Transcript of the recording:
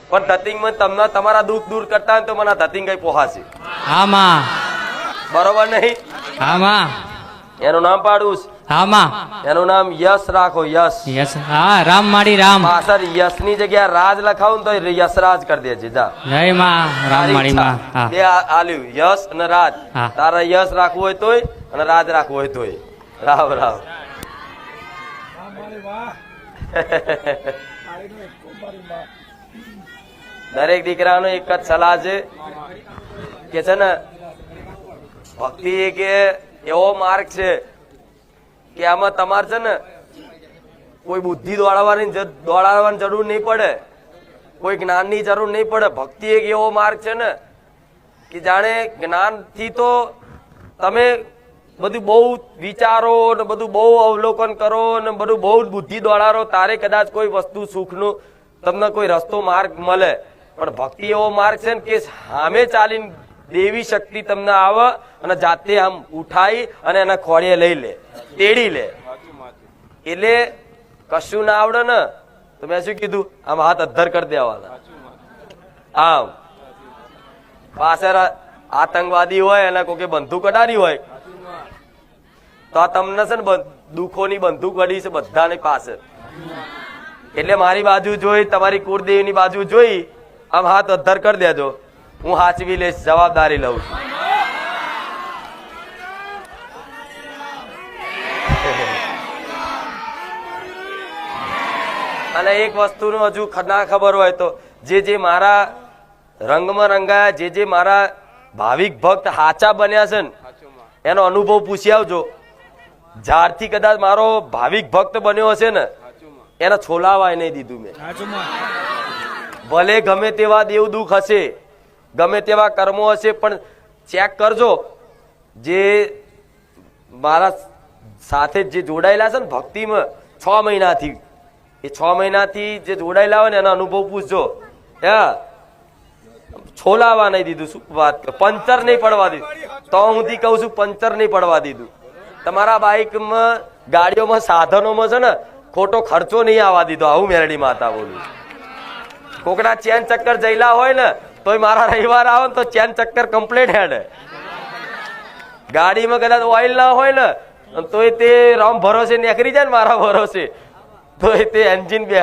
પણ ધતિંગમાં તમને તમારા દુઃખ દૂર કરતા હોય તો મને ધતિંગ કઈ પોહાશે. હા માં. બરોબર નહીં? હા માં. એનું નામ પાડું. હા માં. એનું નામ યશ રાખો. યશ. યસ. હા રામ માડી રામ. પાછળ યશ ની જગ્યાએ રાજ લખાવું તો યશરાજ કરી દેજે. જા જય માં રામ માડી માં. હા બે આલ્યું યશ અને રાજ. હા. તારા યશ રાખવું હોય તોય અને રાજ રાખવું હોય તોય. રામ રામ. દરેક દીકરાનો એક જ સલાહ છે કે છે ને ભક્તિ એક એવો માર્ગ છે કે આમાં તમારે છે ને કોઈ બુદ્ધિ દોડાવવાની જરૂર નહીં પડે, કોઈ જ્ઞાનની જરૂર નહીં પડે. ભક્તિ એક એવો માર્ગ છે ને કે જાણે જ્ઞાનથી તો તમે બધું બહુ વિચારો ને બધું બહુ અવલોકન કરો ને બધું બહુ બુદ્ધિ દોડારો તારે કદાચ કોઈ વસ્તુ સુખનું તમને કોઈ રસ્તો માર્ગ મળે. પણ ભક્તિ એવો માર્ગ છે ને કે સામે ચાલીને દેવી શક્તિ તમને આવે અને જાતે આમ ઉઠાઈ અને એના ખોળીએ લઈ લે, તેડી લે. એટલે કશું ના આવડે ને તો મેં શું કીધું, આમ હાથ અધ્ધર કરી દેવાના. આમ પાછળ આતંકવાદી હોય એને કોઈ બંદૂક અડાડી હોય તો આ તમને છે ને દુઃખોની બંદૂક અડી છે બધાની પાસે. એટલે મારી બાજુ જોઈ, તમારી કુળદેવીની બાજુ જોઈ આમ હાથ અધ્ધર કરી દેજો, હું હાચવી લઈશ, જવાબદારી લઉં છું. અને એક વસ્તુનું હજુ ના ખબર હોય તો જે મારા રંગમાં રંગાયા, જે મારા ભાવિક ભક્ત હાચા બન્યા છે ને એનો અનુભવ પૂછી આવજો. જ્યારથી કદાચ મારો ભાવિક ભક્ત બન્યો હશે ને એને છોલાવાય નહીં દીધું મેં. ભલે ગમે તેવા દેવ દુઃખ હશે, ગમે તેવા કર્મો હશે, પણ ચેક કરજો જે મારા સાથે જે જોડાયેલા છે ને ભક્તિમાં 6 મહિનાથી, એ 6 મહિનાથી જે જોડાયેલા હોય ને એનો અનુભવ પૂછજો. હા, છોલાવા નહીં દીધું. શું વાત, પંચર નહીં પડવા દીધું. તો હું કહું છું પંચર નહીં પડવા દીધું. તમારા બાઇકમાં, ગાડીઓમાં, સાધનોમાં છે ને ખોટો ખર્ચો નહીં આવવા દીધો. આવું મેરડી માતા બોલું. કોકડા ચેન ચક્કર જઈલા હોય ને તોય મારા રવિવાર આવે ને તો ચેન ચક્કર કમ્પ્લીટ હેડે. ગાડીમાં કદાચ ઓઇલ ના હોય ને તોય તે રામ ભરોસે નીકળી જાય ને મારા ભરોસે તોય તે એન્જિન બે